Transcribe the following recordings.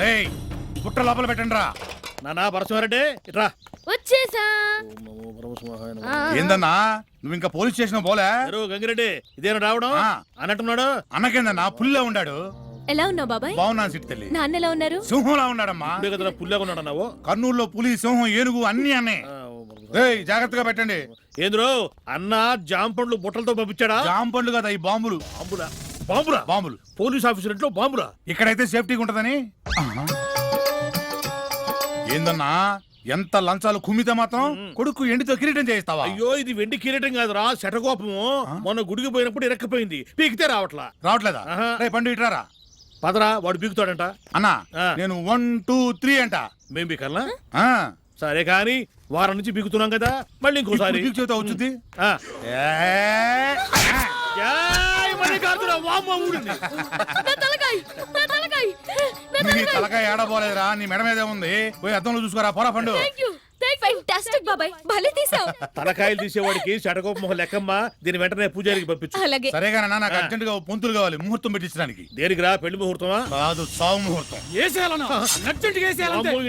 ఏయ్ పుట్ట లోపల పెట్టండి రా. నానా పరశుమారెడ్డి ఇట్రా. వచ్చేసా. ఏందన్నా నువ్వు ఇంకా పోలీస్ స్టేషన్ పోలే? గంగిరెడ్డి ఇదేనా రావడం అన్నట్టున్నాడు. అన్నకేందన్నా పుల్లా ఉన్నాడు. ఎలా ఉన్నావు బాబాయ్? బాగున్నాను సిట్టి తల్లి. నాన్న ఎలా ఉన్నారు? సింహంలా ఉన్నాడమ్మా. పుల్లాగా ఉన్నాడు అన్నావు. కర్నూలులో పులి, సింహం, ఏనుగు అన్ని అన్నే. ఏయ్ జాగ్రత్తగా పెట్టండి. ఏంద్రో అన్న జామ పండ్లు బుట్టలతో పంపించాడా? జామ పండ్లు కదా ఈ బాంబులు. బాంబురా? బాంబురా? బాంబులు. పోలీస్ ఆఫీసర్ ఇంట్లో బాంబురా? ఇక్కడైతే సేఫ్టీగా ఉంటదని. ఏందన్నా ఎంత లంచాలు కుమ్మితే మాత్రం కొడుకు ఎండితో కిరీటం చేయిస్తావా? అయ్యో ఇది వెండి కిరీటం కాదురా, శటకోపము. మొన్న గుడికి పోయినప్పుడు ఇరక్కపోయింది, పీకితే రావట్లేదా? రే పండు ఇట్రారా. పదరా, వాడు పీకుతాడంట. అన్నా నేను 1 2 3 అంట. మేం పీకల్నా? సరే కాని వారం నుంచి పీకుతున్నాం కదా, మళ్ళీ ఇంకోసారి వచ్చింది. తలకాయ ఏడబోలేదురా, నీ మెడ మీదే ఉంది. పోయి అద్దంలో చూసుకోరా. పోరా పండు. తలకాయలు తీసేవాడికి షటకోప మొహం లెక్కమ్మా. దీని వెంటనే పూజారికి పంపించు. సరేగా నాకు అర్జెంట్ గా పొంతులు కావాలి, ముహూర్తం పెట్టించడానికి. దేనికి రా? పెళ్లి ముహూర్తమా? కాదు, సావు ముహూర్తం.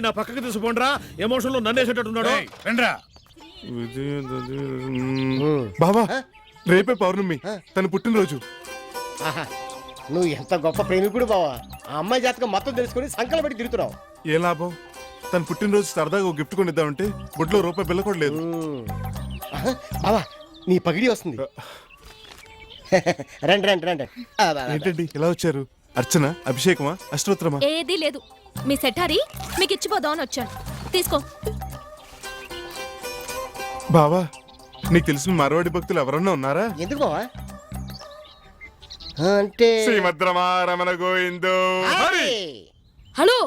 నా పక్కకి తీసుకోండిరా, ఎమోషన్ లో నన్నేసేటట్టున్నాడు. రండిరా. బాబా రేపే పౌర్ణమి, తన పుట్టినరోజు. నువ్వు ఎంత గొప్ప ప్రేమికుడు బావా. ఆ అమ్మాయి జాతకం మొత్తం తెలుసుకుని సంకలం పెట్టి తిరుగుతున్నావు. ఏ లాభం? తన పుట్టినరోజు సరదాగా గిఫ్ట్ కొనిద్దామంటే బుడ్లో రూపాయి బిల్ల కూడా లేదు. బావా నీ పగిడి వస్తుంది. రండి రండి రండి. ఏంటండి ఇలా వచ్చారు? అర్చన, అభిషేకమా, అష్టోత్తరమా? ఏదీ లేదు. మీ సెటారి మీకు ఇచ్చిపోదామని వచ్చాను. తీసుకో. బావా నీకు తెలిసిన మార్వాడి భక్తులు ఎవరన్నా ఉన్నారా? ఎందుకు బావా? అంటే శ్రీమద్రమారమణ గోవిందో. హలో,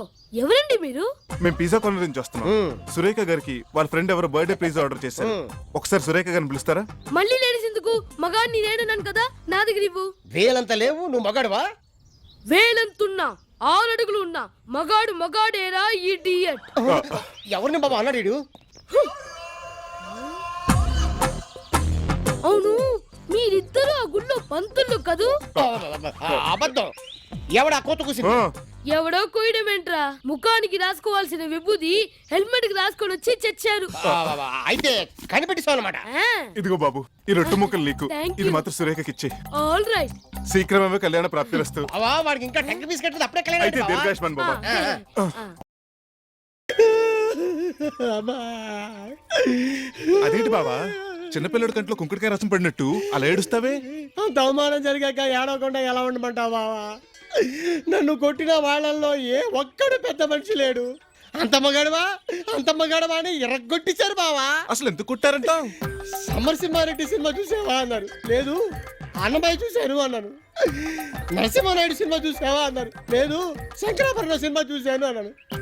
ఎవరండి మీరు? మేము పిజ్జా కార్నర్ నుంచి వస్తున్నాం. సురేఖ గారికి వాళ్ళ ఫ్రెండ్ ఎవరో బర్త్డే పిజ్జా ఆర్డర్ చేశారు. ఒకసారి సురేఖ గారిని పిలుస్తారా? మళ్ళీ లేడీస్ ఎందుకు? మగాడిని నేనున్నాను కదా, నా దగ్గర ఇవ్వు. వేలంత లేవు, నువ్వు మగాడువా? వేలంతున్నా, 6 అడుగులు ఉన్నా మగాడు మగాడేరా ఇడియట్. ఎవరిని బాబా అన్నాడు? అవును, మీరిద్దరు ఆ గుళ్ళో పంతులు కదూ? అబద్ధం. ఎవడా కోత కూసింది? ఎవడో కొయ్యడమేంట్రా? ముఖానికి రాసుకోవాల్సిన విభూది హెల్మెట్ కి రాసుకొని వచ్చి చచ్చారు. అయితే కనిపెట్టిస్తావు అన్నమాట. ఇదిగో బాబు, ఈ రొట్టె ముక్కలు నీకు, ఇది మాత్రం సురేఖకి ఇచ్చే. All right. శీఘ్రమే కళ్యాణ ప్రాప్తిరస్తు. వాడికి ఇంకా టెంక పీస్ కట్టదు, అప్పుడే కళ్యాణం. అయితే దీర్ఘాయుష్మాన్ బాబా. అదేంటి బాబా, చిన్నపిల్లడి కంట్లో కుంకుడికాయ రసం పడినట్టు అలా ఏడుస్తావే? అంత అవమానం జరిగాక ఏడవకుండా ఎలా ఉండమంటావు బావా? నన్ను కొట్టిన వాళ్ళల్లో ఏ ఒక్కడు పెద్ద మనిషి లేడు. అంత మగాడవా అని ఎర్రగొట్టించారు బావా. అసలు ఎందుకు కొట్టారంట? సమరసింహారెడ్డి సినిమా చూసావా అన్నారు. లేదు. అన్నమయ్య చూశాను అన్నాను. నరసింహానాయుడు సినిమా చూసావా అన్నారు. లేదు. శంకరాభరణ సినిమా చూశాను అన్నాను.